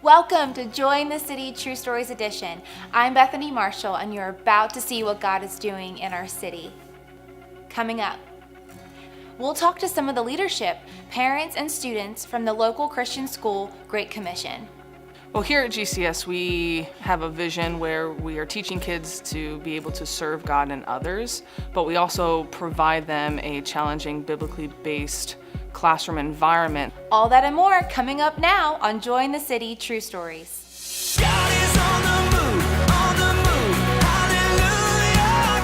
Welcome to Join the City True Stories Edition. I'm Bethany Marshall, and you're about to see what God is doing in our city. Coming up, we'll talk to some of the leadership, parents, and students from the local Christian school, Great Commission. Well, here at GCS, we have a vision where we are teaching kids to be able to serve God and others, but we also provide them a challenging, biblically based classroom environment. All that and more coming up now on Join the City True Stories. God is on the move, hallelujah.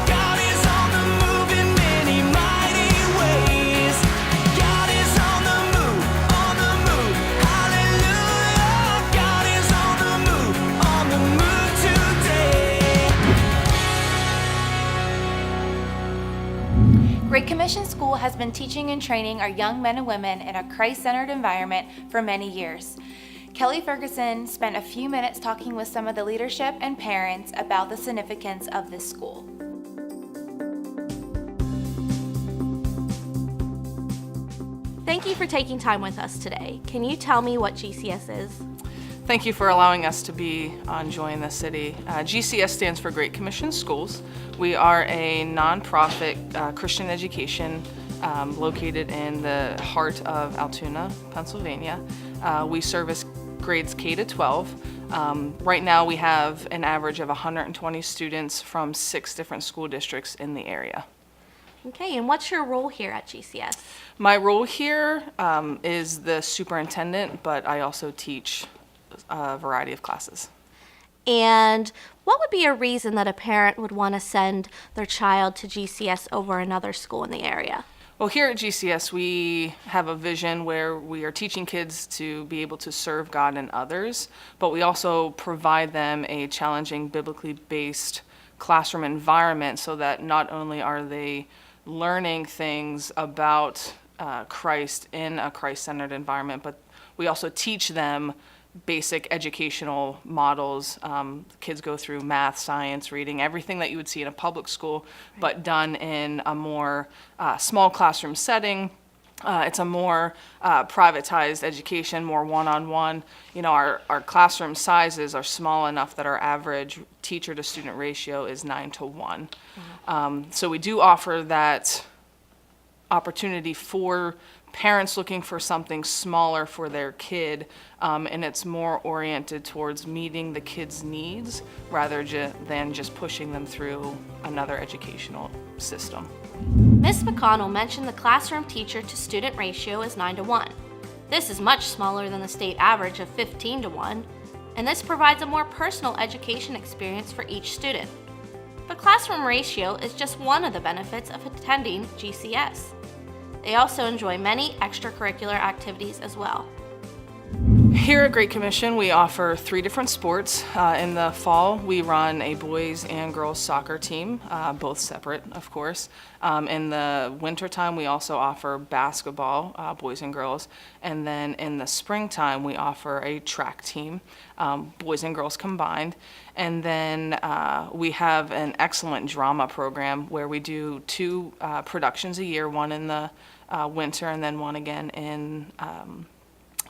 God is on the move in many mighty ways. God is on the move, hallelujah. God is on the move today. Great Commission School has been teaching and training our young men and women in a Christ-centered environment for many years. Kelly Ferguson spent a few minutes talking with some of the leadership and parents about the significance of this school. Thank you for taking time with us today. Can you tell me what GCS is? Thank you for allowing us to be on Join the City. GCS stands for Great Commission Schools. We are a nonprofit Christian education located in the heart of Altoona, Pennsylvania. We service grades K to 12. Right now we have an average of 120 students from 6 different school districts in the area. Okay, and what's your role here at GCS? My role here is the superintendent, but I also teach a variety of classes. And what would be a reason that a parent would want to send their child to GCS over another school in the area? Well, here at GCS, we have a vision where we are teaching kids to be able to serve God and others, but we also provide them a challenging, biblically based classroom environment so that not only are they learning things about Christ in a Christ-centered environment, but we also teach them basic educational models. Kids go through math, science, reading, everything that you would see in a public school, but done in a more small classroom setting. It's a more privatized education, more one-on-one. You know, our classroom sizes are small enough that our average teacher to student ratio is 9 to 1. So we do offer that opportunity for parents looking for something smaller for their kid, and it's more oriented towards meeting the kid's needs rather than just pushing them through another educational system. Ms. McConnell mentioned the classroom teacher to student ratio is 9 to 1. This is much smaller than the state average of 15 to 1, and this provides a more personal education experience for each student. But classroom ratio is just one of the benefits of attending GCS. They also enjoy many extracurricular activities as well. Here at Great Commission, we offer 3 different sports. In the fall, we run a boys and girls soccer team, both separate, of course. In the wintertime, we also offer basketball, boys and girls. And then in the springtime, we offer a track team, boys and girls combined. And then we have an excellent drama program where we do 2 productions a year, one in the winter and then one again in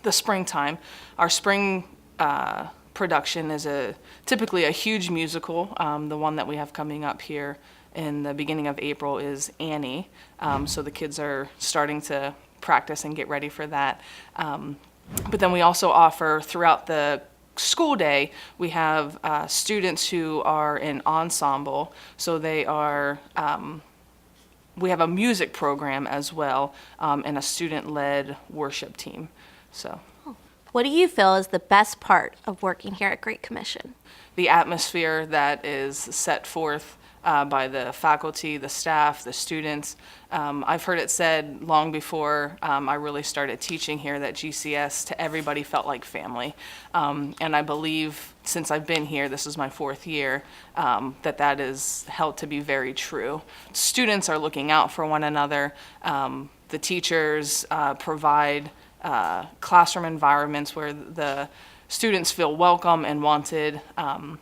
the springtime. Our spring production is typically a huge musical. The one that we have coming up here in the beginning of April is Annie. So the kids are starting to practice and get ready for that. But then we also offer throughout the school day, we have students who are in ensemble. So they are, we have a music program as well, and a student-led worship team. So, What do you feel is the best part of working here at Great Commission? the atmosphere that is set forth by the faculty, the staff, the students. I've heard it said long before I really started teaching here that GCS to everybody felt like family. And I believe since I've been here, this is my 4th year, that is held to be very true. Students are looking out for one another. The teachers provide classroom environments where the students feel welcome and wanted. And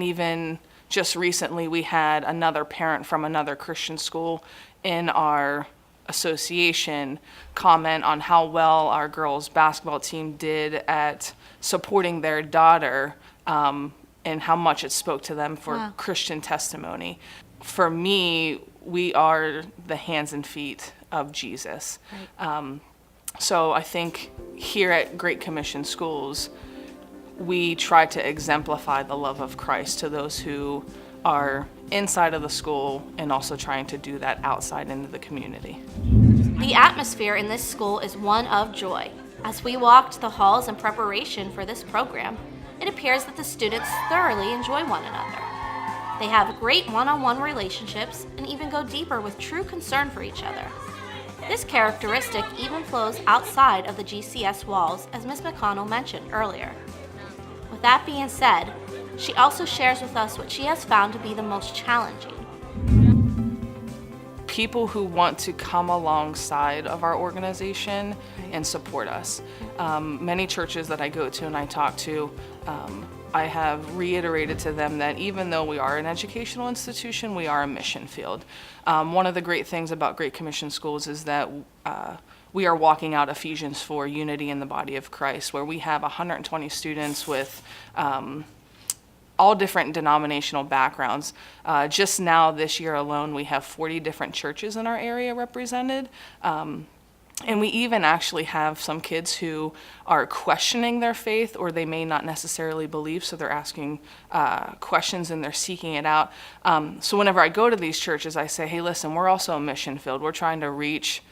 even just recently, we had another parent from another Christian school in our association comment on how well our girls basketball team did at supporting their daughter, and how much it spoke to them for Wow. Christian testimony. For me, we are the hands and feet of Jesus. So I think here at Great Commission Schools, we try to exemplify the love of Christ to those who are inside of the school, and also trying to do that outside into the community. The atmosphere in this school is one of joy. As we walked the halls in preparation for this program, it appears that the students thoroughly enjoy one another. They have great one-on-one relationships and even go deeper with true concern for each other. This characteristic even flows outside of the GCS walls, as Ms. McConnell mentioned earlier. With that being said, she also shares with us what she has found to be the most challenging. People who want to come alongside of our organization and support us. Many churches that I go to and I talk to, I have reiterated to them that even though we are an educational institution, we are a mission field. One of the great things about Great Commission Schools is that we are walking out Ephesians 4, unity in the body of Christ, where we have 120 students with all different denominational backgrounds. Just now, this year alone, we have 40 different churches in our area represented. And we even actually have some kids who are questioning their faith, or they may not necessarily believe, so they're asking questions and they're seeking it out. So whenever I go to these churches, I say, hey, listen, we're also a mission field. We're trying to reach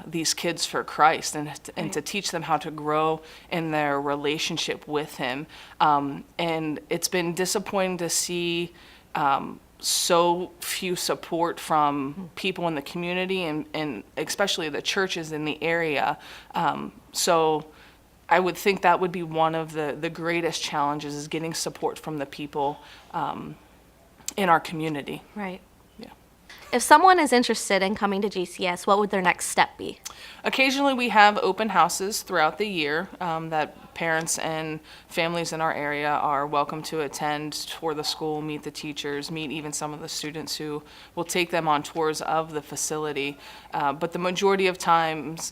these kids for Christ, and to teach them how to grow in their relationship with Him. And it's been disappointing to see so few support from people in the community, and especially the churches in the area. So I would think that would be one of the greatest challenges, is getting support from the people in our community. Right. Yeah. If someone is interested in coming to GCS, what would their next step be? Occasionally we have open houses throughout the year that parents and families in our area are welcome to attend, tour the school, meet the teachers, meet even some of the students who will take them on tours of the facility. But the majority of times,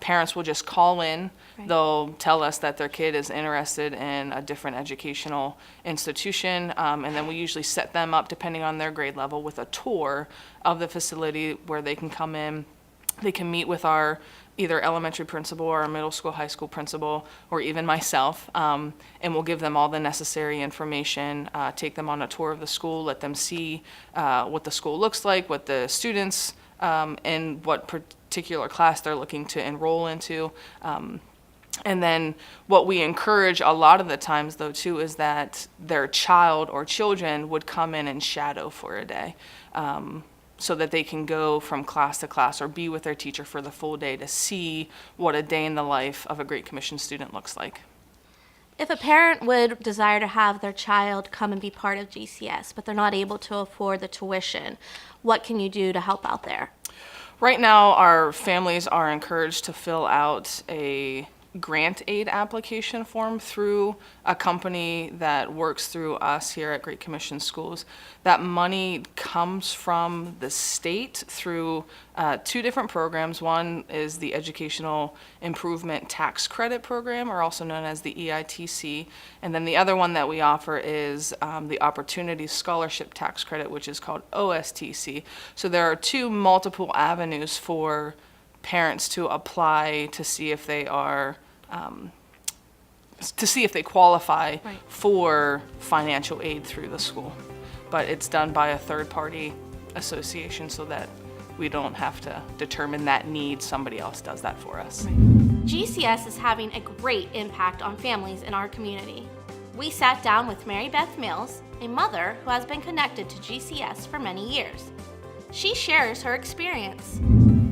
parents will just call in. Right. They'll tell us that their kid is interested in a different educational institution, and then we usually set them up, depending on their grade level, with a tour of the facility where they can come in. They can meet with our either elementary principal or our middle school, high school principal, or even myself, and we'll give them all the necessary information, take them on a tour of the school, let them see what the school looks like, what the students and what particular class they're looking to enroll into. And then what we encourage a lot of the times, though, too, is that their child or children would come in and shadow for a day. So that they can go from class to class or be with their teacher for the full day to see what a day in the life of a Great Commission student looks like. If a parent would desire to have their child come and be part of GCS, but they're not able to afford the tuition, what can you do to help out there? Right now, our families are encouraged to fill out a grant aid application form through a company that works through us here at Great Commission Schools. That money comes from the state through two different programs. One is the Educational Improvement Tax Credit Program, or also known as the EITC. And then the other one that we offer is the Opportunity Scholarship Tax Credit, which is called OSTC. So there are two multiple avenues for parents to apply to see if they are qualify Right. for financial aid through the school. But it's done by a third-party association, so that we don't have to determine that need. Somebody else does that for us. GCS is having a great impact on families in our community. We sat down with Mary Beth Mills, a mother who has been connected to GCS for many years. She shares her experience.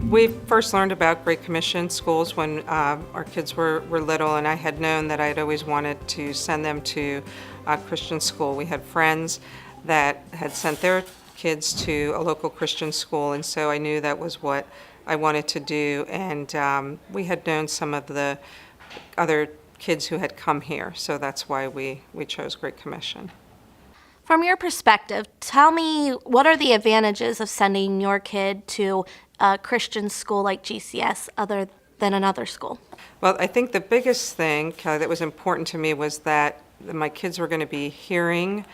We first learned about Great Commission Schools when our kids were little, and I had known that I'd always wanted to send them to a Christian school. We had friends that had sent their kids to a local Christian school, and so I knew that was what I wanted to do. And we had known some of the other kids who had come here, so that's why we chose Great Commission. From your perspective, tell me, what are the advantages of sending your kid to a Christian school like GCS other than another school? Well, I think the biggest thing, Kelly, that was important to me was that my kids were going to be hearing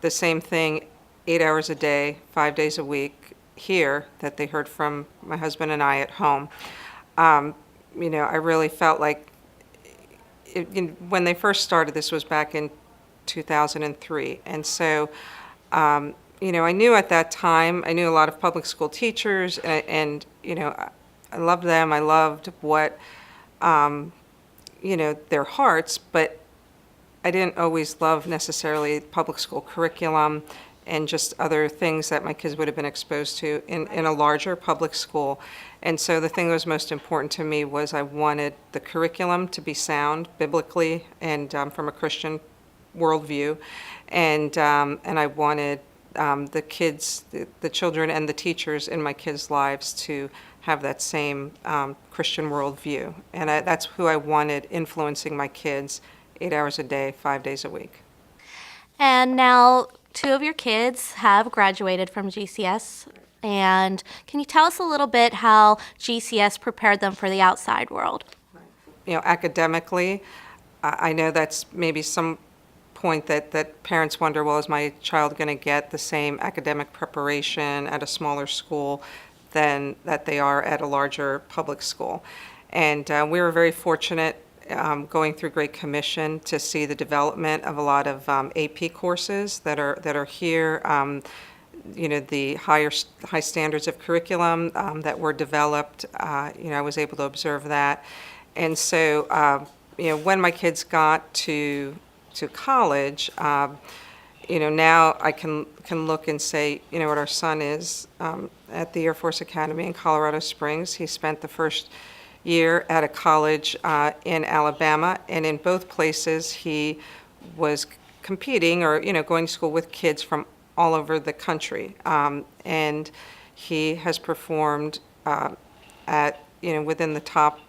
the same thing 8 hours a day, 5 days a week here that they heard from my husband and I at home. I really felt like when they first started, this was back in 2003. And so, I knew at that time, I knew a lot of public school teachers, and I loved them. I loved what, their hearts, but I didn't always love necessarily public school curriculum and just other things that my kids would have been exposed to in a larger public school. And so the thing that was most important to me was I wanted the curriculum to be sound biblically and from a Christian worldview, and I wanted the kids, the children and the teachers in my kids' lives to have that same Christian worldview. And that's who I wanted influencing my kids 8 hours a day, 5 days a week. And now 2 of your kids have graduated from GCS. And can you tell us a little bit how GCS prepared them for the outside world? Academically, I know that's maybe some point that parents wonder, well, is my child going to get the same academic preparation at a smaller school than that they are at a larger public school? And we were very fortunate going through Great Commission to see the development of a lot of AP courses that are here. The high standards of curriculum that were developed. I was able to observe that, and so when my kids got to college, now I can look and say, what our son is at the Air Force Academy in Colorado Springs. He spent the first year at a college in Alabama, and in both places he was competing or going to school with kids from all over the country, and he has performed at within the top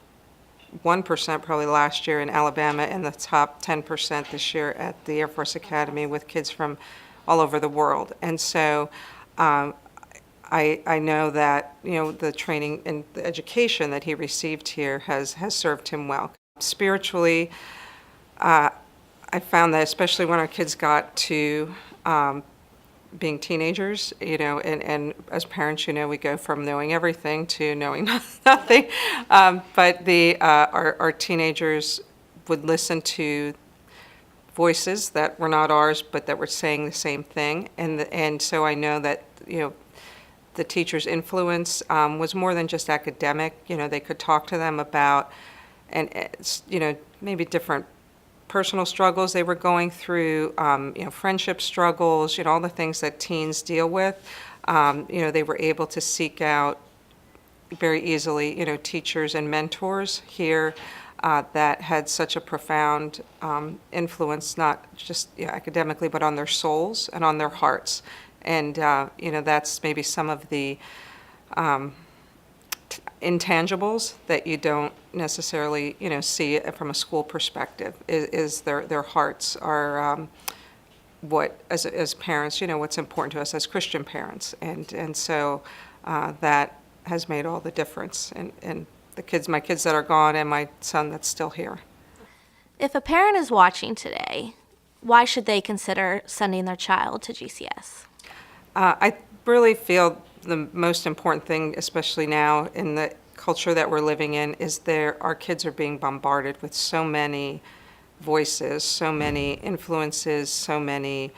1% probably last year in Alabama and the top 10% this year at the Air Force Academy with kids from all over the world. And so I know that the training and the education that he received here has served him well. Spiritually, I found that especially when our kids got to being teenagers, and as parents, we go from knowing everything to knowing nothing. But our teenagers would listen to voices that were not ours, but that were saying the same thing. And so I know that the teacher's influence was more than just academic. They could talk to them about maybe different personal struggles they were going through, friendship struggles, all the things that teens deal with. They were able to seek out very easily, teachers and mentors here that had such a profound influence, not just academically, but on their souls and on their hearts. And, that's maybe some of the intangibles that you don't necessarily, see from a school perspective, is their hearts are what, as parents, what's important to us as Christian parents. And so that has made all the difference. And my kids that are gone and my son that's still here. If a parent is watching today, why should they consider sending their child to GCS? I really feel the most important thing, especially now in the culture that we're living in, is our kids are being bombarded with so many voices, so many influences, so many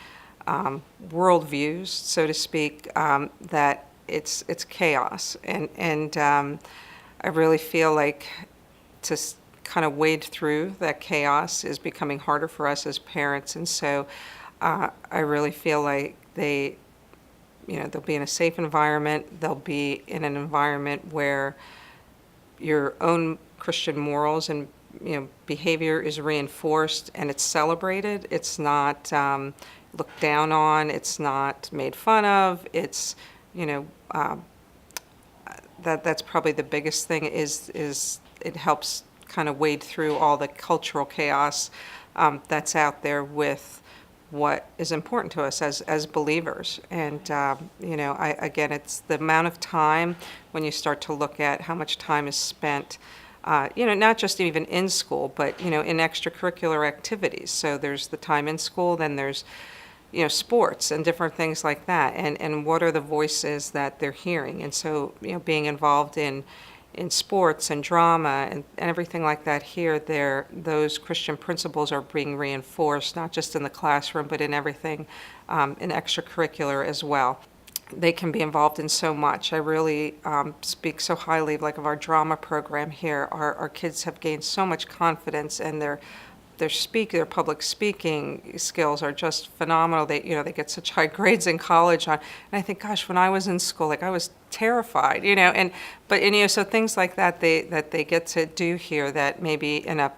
worldviews, so to speak, that it's chaos. And I really feel like to kind of wade through that chaos is becoming harder for us as parents. And so I really feel like they'll be in a safe environment. They'll be in an environment where your own Christian morals and behavior is reinforced and it's celebrated. It's not looked down on. It's not made fun of. It's that's probably the biggest thing. Is it helps kind of wade through all the cultural chaos that's out there with what is important to us as believers. And, again, it's the amount of time when you start to look at how much time is spent, not just even in school, but, in extracurricular activities. So there's the time in school, then there's, sports and different things like that. And what are the voices that they're hearing? And so, being involved in sports and drama and everything like that here, those Christian principles are being reinforced, not just in the classroom, but in everything in extracurricular as well. They can be involved in so much. I really speak so highly of our drama program here. Our kids have gained so much confidence, and their public speaking skills are just phenomenal. They get such high grades in college on. And I think, gosh, when I was in school, I was terrified, so things like that they get to do here that maybe in a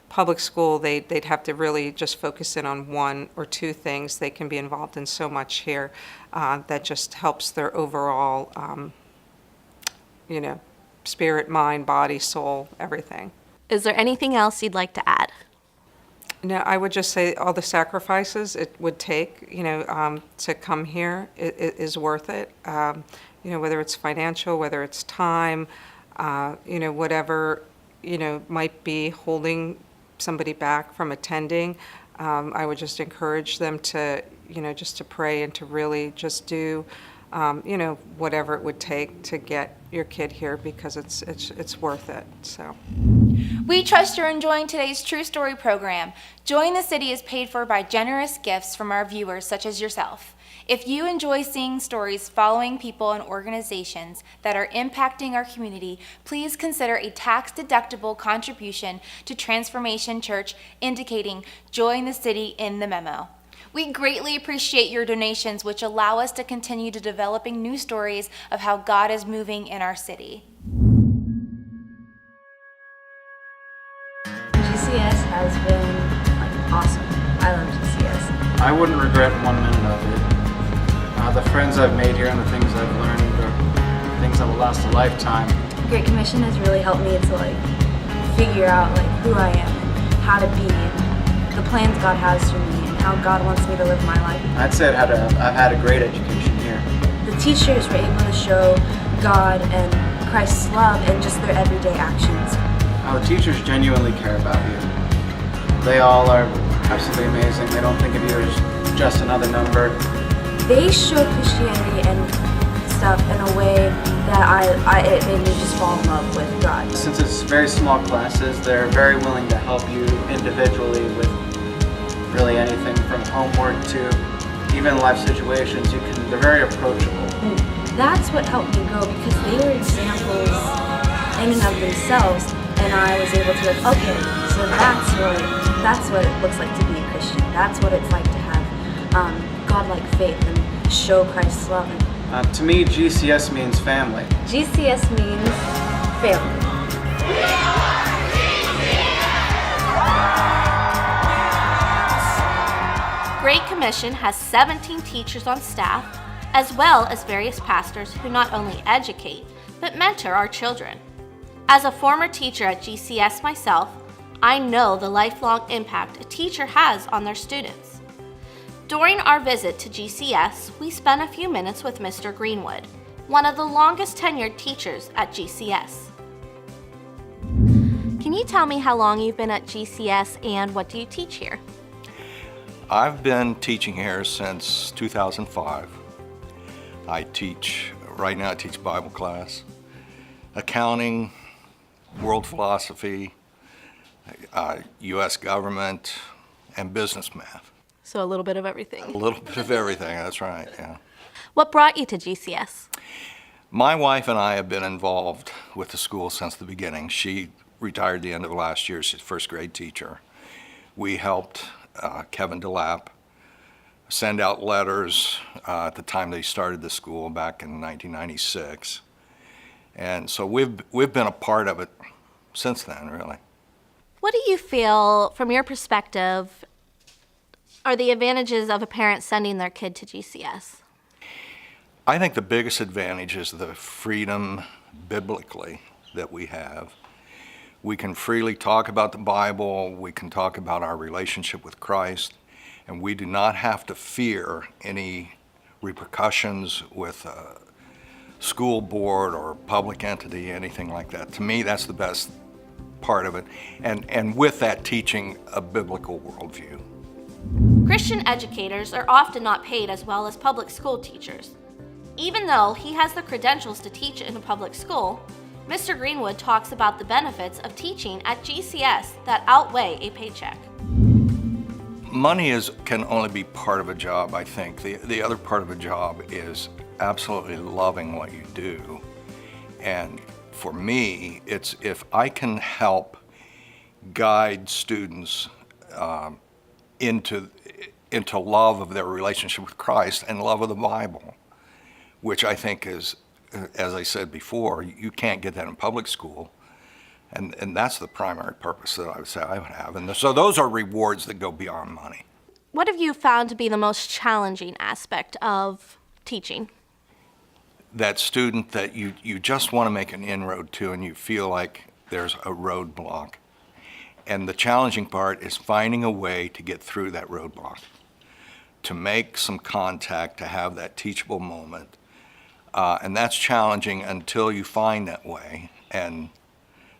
public school they'd have to really just focus in on one or two things. They can be involved in so much here that just helps their overall, spirit, mind, body, soul, everything. Is there anything else you'd like to add? No, I would just say all the sacrifices it would take, to come here is worth it. Whether it's financial, whether it's time, whatever, might be holding somebody back from attending. I would just encourage them to, just to pray and to really just do, whatever it would take to get your kid here, because it's worth it. So. We trust you're enjoying today's True Story program. Join the City is paid for by generous gifts from our viewers such as yourself. If you enjoy seeing stories following people and organizations that are impacting our community, please consider a tax-deductible contribution to Transformation Church indicating Join the City in the memo. We greatly appreciate your donations, which allow us to continue to developing new stories of how God is moving in our city. GCS has been awesome. I love GCS. I wouldn't regret 1 minute of it. The friends I've made here and the things I've learned are things that will last a lifetime. Great Commission has really helped me to figure out who I am and how to be and the plans God has for me and how God wants me to live my life. I'd say I've had a great education here. The teachers were able to show God and Christ's love in just their everyday actions. The teachers genuinely care about you. They all are absolutely amazing. They don't think of you as just another number. They show Christianity and stuff in a way that it made me just fall in love with God. Since it's very small classes, they're very willing to help you individually with really anything from homework to even life situations. They're very approachable. And that's what helped me grow, because they were examples in and of themselves, and I was able to okay, so that's what it looks like to be a Christian. That's what it's like to have God-like faith and show Christ's love. To me, GCS means family. GCS means family. Great Commission has 17 teachers on staff, as well as various pastors who not only educate, but mentor our children. As a former teacher at GCS myself, I know the lifelong impact a teacher has on their students. During our visit to GCS, we spent a few minutes with Mr. Greenwood, one of the longest tenured teachers at GCS. Can you tell me how long you've been at GCS and what do you teach here? I've been teaching here since 2005. Right now I teach Bible class, accounting, world philosophy, U.S. government, and business math. So a little bit of everything. A little bit of everything, that's right, yeah. What brought you to GCS? My wife and I have been involved with the school since the beginning. She retired the end of last year. She's a first grade teacher. We helped Kevin DeLapp send out letters at the time they started the school back in 1996. And so we've been a part of it since then, really. What do you feel, from your perspective, are the advantages of a parent sending their kid to GCS? I think the biggest advantage is the freedom biblically that we have. We can freely talk about the Bible, we can talk about our relationship with Christ, And we do not have to fear any repercussions with a school board or public entity, anything like that. To me, that's the best part of it. And with that, teaching a biblical worldview. Christian educators are often not paid as well as public school teachers. Even though he has the credentials to teach in a public school, Mr. Greenwood talks about the benefits of teaching at GCS that outweigh a paycheck. Money can only be part of a job, I think. The other part of a job is absolutely loving what you do. And for me, it's if I can help guide students into love of their relationship with Christ and love of the Bible, which I think is, as I said before, you can't get that in public school. And that's the primary purpose that I would say I would have. And so those are rewards that go beyond money. What have you found to be the most challenging aspect of teaching? That student that you just want to make an inroad to and you feel like there's a roadblock. And the challenging part is finding a way to get through that roadblock, to make some contact, to have that teachable moment. And that's challenging until you find that way. And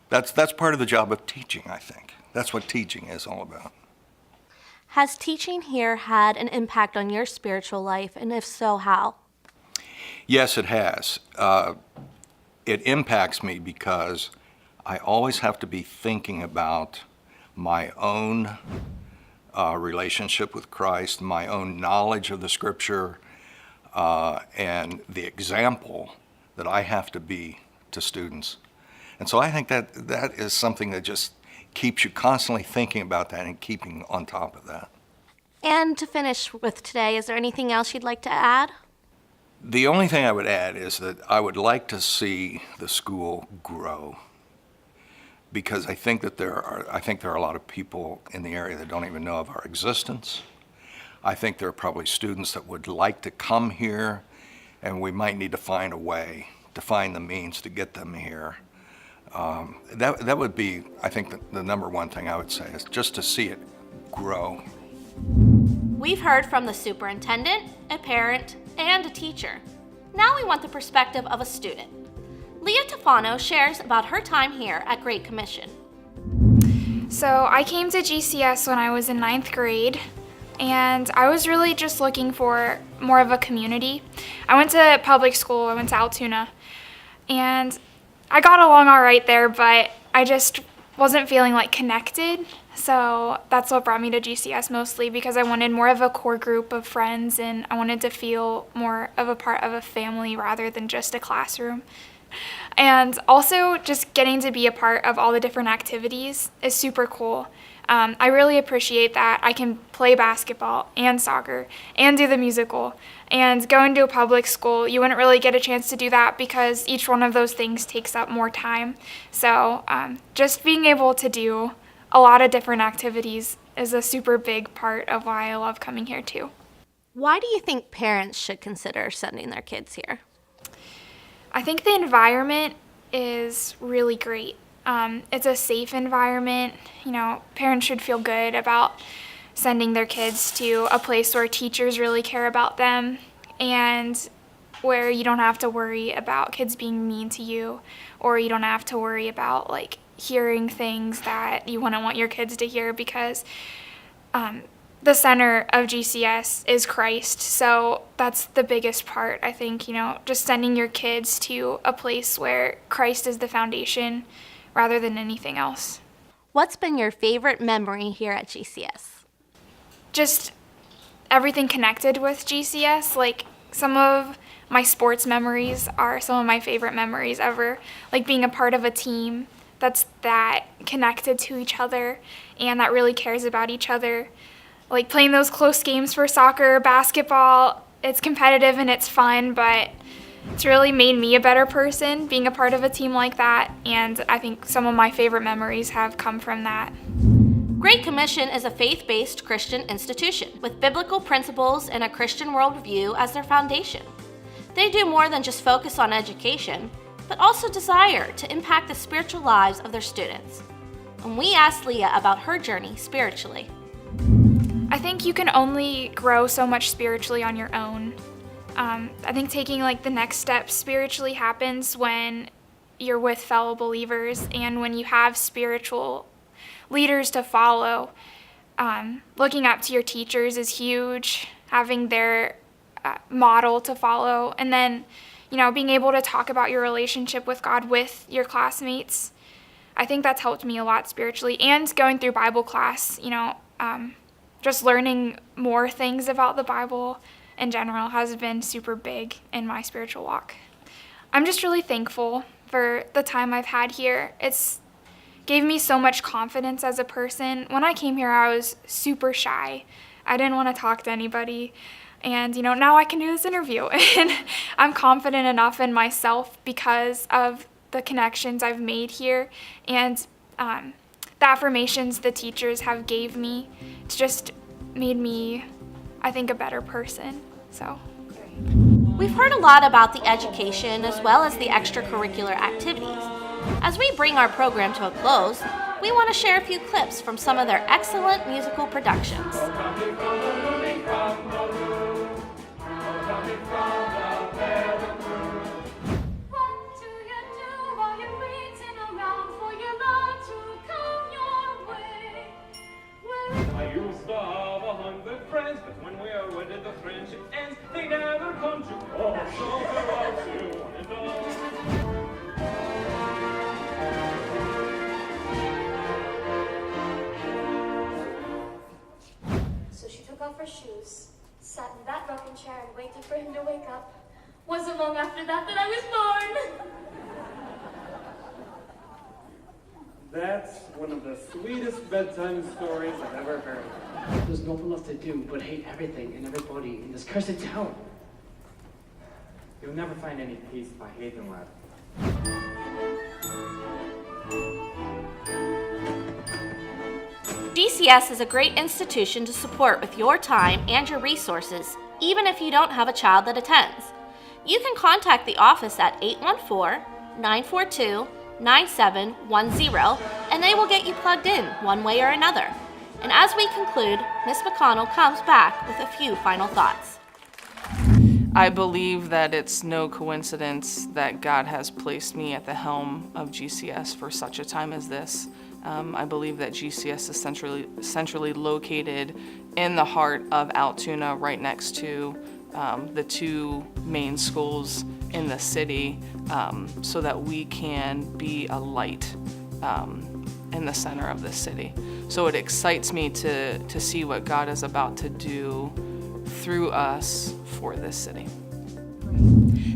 that's part of the job of teaching, I think. That's what teaching is all about. Has teaching here had an impact on your spiritual life, and if so, how? Yes, it has. It impacts me because I always have to be thinking about my own relationship with Christ, my own knowledge of the Scripture, and the example that I have to be to students. And so I think that is something that just keeps you constantly thinking about that and keeping on top of that. And to finish with today, is there anything else you'd like to add? The only thing I would add is that I would like to see the school grow, because I think there are a lot of people in the area that don't even know of our existence. I think there are probably students that would like to come here, and we might need to find a way to find the means to get them here. That would be, I think, the number one thing I would say is just to see it grow. We've heard from the superintendent, a parent, and a teacher. Now we want the perspective of a student. Leah Tefano shares about her time here at Great Commission. So I came to GCS when I was in 9th grade, and I was really just looking for more of a community. I went to public school, I went to Altoona, and I got along all right there, but I just wasn't feeling like connected. So that's what brought me to GCS mostly, because I wanted more of a core group of friends and I wanted to feel more of a part of a family rather than just a classroom. And also just getting to be a part of all the different activities is super cool. I really appreciate that I can play basketball and soccer and do the musical. And going to a public school, you wouldn't really get a chance to do that because each one of those things takes up more time. So just being able to do a lot of different activities is a super big part of why I love coming here too. Why do you think parents should consider sending their kids here? I think the environment is really great. It's a safe environment. You know, parents should feel good about sending their kids to a place where teachers really care about them and where you don't have to worry about kids being mean to you, or you don't have to worry about like hearing things that you wouldn't want your kids to hear, because the center of GCS is Christ. So that's the biggest part, I think, you know, just sending your kids to a place where Christ is the foundation rather than anything else. What's been your favorite memory here at GCS? Just everything connected with GCS. Like, some of my sports memories are some of my favorite memories ever. Like being a part of a team that's that connected to each other and that really cares about each other. Like playing those close games for soccer, basketball, it's competitive and it's fun, but it's really made me a better person being a part of a team like that, and I think some of my favorite memories have come from that. Great Commission is a faith-based Christian institution with biblical principles and a Christian worldview as their foundation. They do more than just focus on education, but also desire to impact the spiritual lives of their students. And we asked Leah about her journey spiritually. I think you can only grow so much spiritually on your own. I think taking like the next step spiritually happens when you're with fellow believers and when you have spiritual leaders to follow. Looking up to your teachers is huge, having their model to follow, and then, being able to talk about your relationship with God with your classmates. I think that's helped me a lot spiritually, and going through Bible class, just learning more things about the Bible in general has been super big in my spiritual walk. I'm just really thankful for the time I've had here. It's gave me so much confidence as a person. When I came here, I was super shy. I didn't want to talk to anybody. And, now I can do this interview. And I'm confident enough in myself because of the connections I've made here and the affirmations the teachers have gave me. It's just made me, I think, a better person. So, We've heard a lot about the education as well as the extracurricular activities. As we bring our program to a close, we want to share a few clips from some of their excellent musical productions. I used to have 100 friends, but when we are wedded, the friendship ends. They never come to call, so farewell to one and all. So she took off her shoes, sat in that rocking chair, and waited for him to wake up. Wasn't long after that I was born. That's one of the sweetest bedtime stories I've ever heard. There's nothing left to do but hate everything and everybody in this cursed town. You'll never find any peace by hating love. GCS is a great institution to support with your time and your resources, even if you don't have a child that attends. You can contact the office at 814-942-9710, and they will get you plugged in one way or another. And as we conclude, Ms. McConnell comes back with a few final thoughts. I believe that it's no coincidence that God has placed me at the helm of GCS for such a time as this. I believe that GCS is centrally located in the heart of Altoona, right next to the two main schools in the city, so that we can be a light in the center of the city. So it excites me to see what God is about to do through us for this city.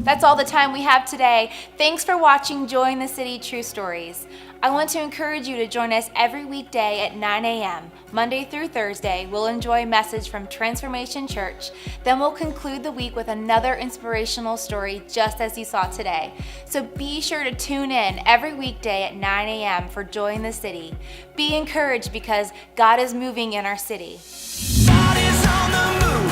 That's all the time we have today. Thanks for watching Join the City True Stories. I want to encourage you to join us every weekday at 9 a.m. Monday through Thursday. We'll enjoy a message from Transformation Church. Then we'll conclude the week with another inspirational story just as you saw today. So be sure to tune in every weekday at 9 a.m. for Join the City. Be encouraged because God is moving in our city. God is on the move.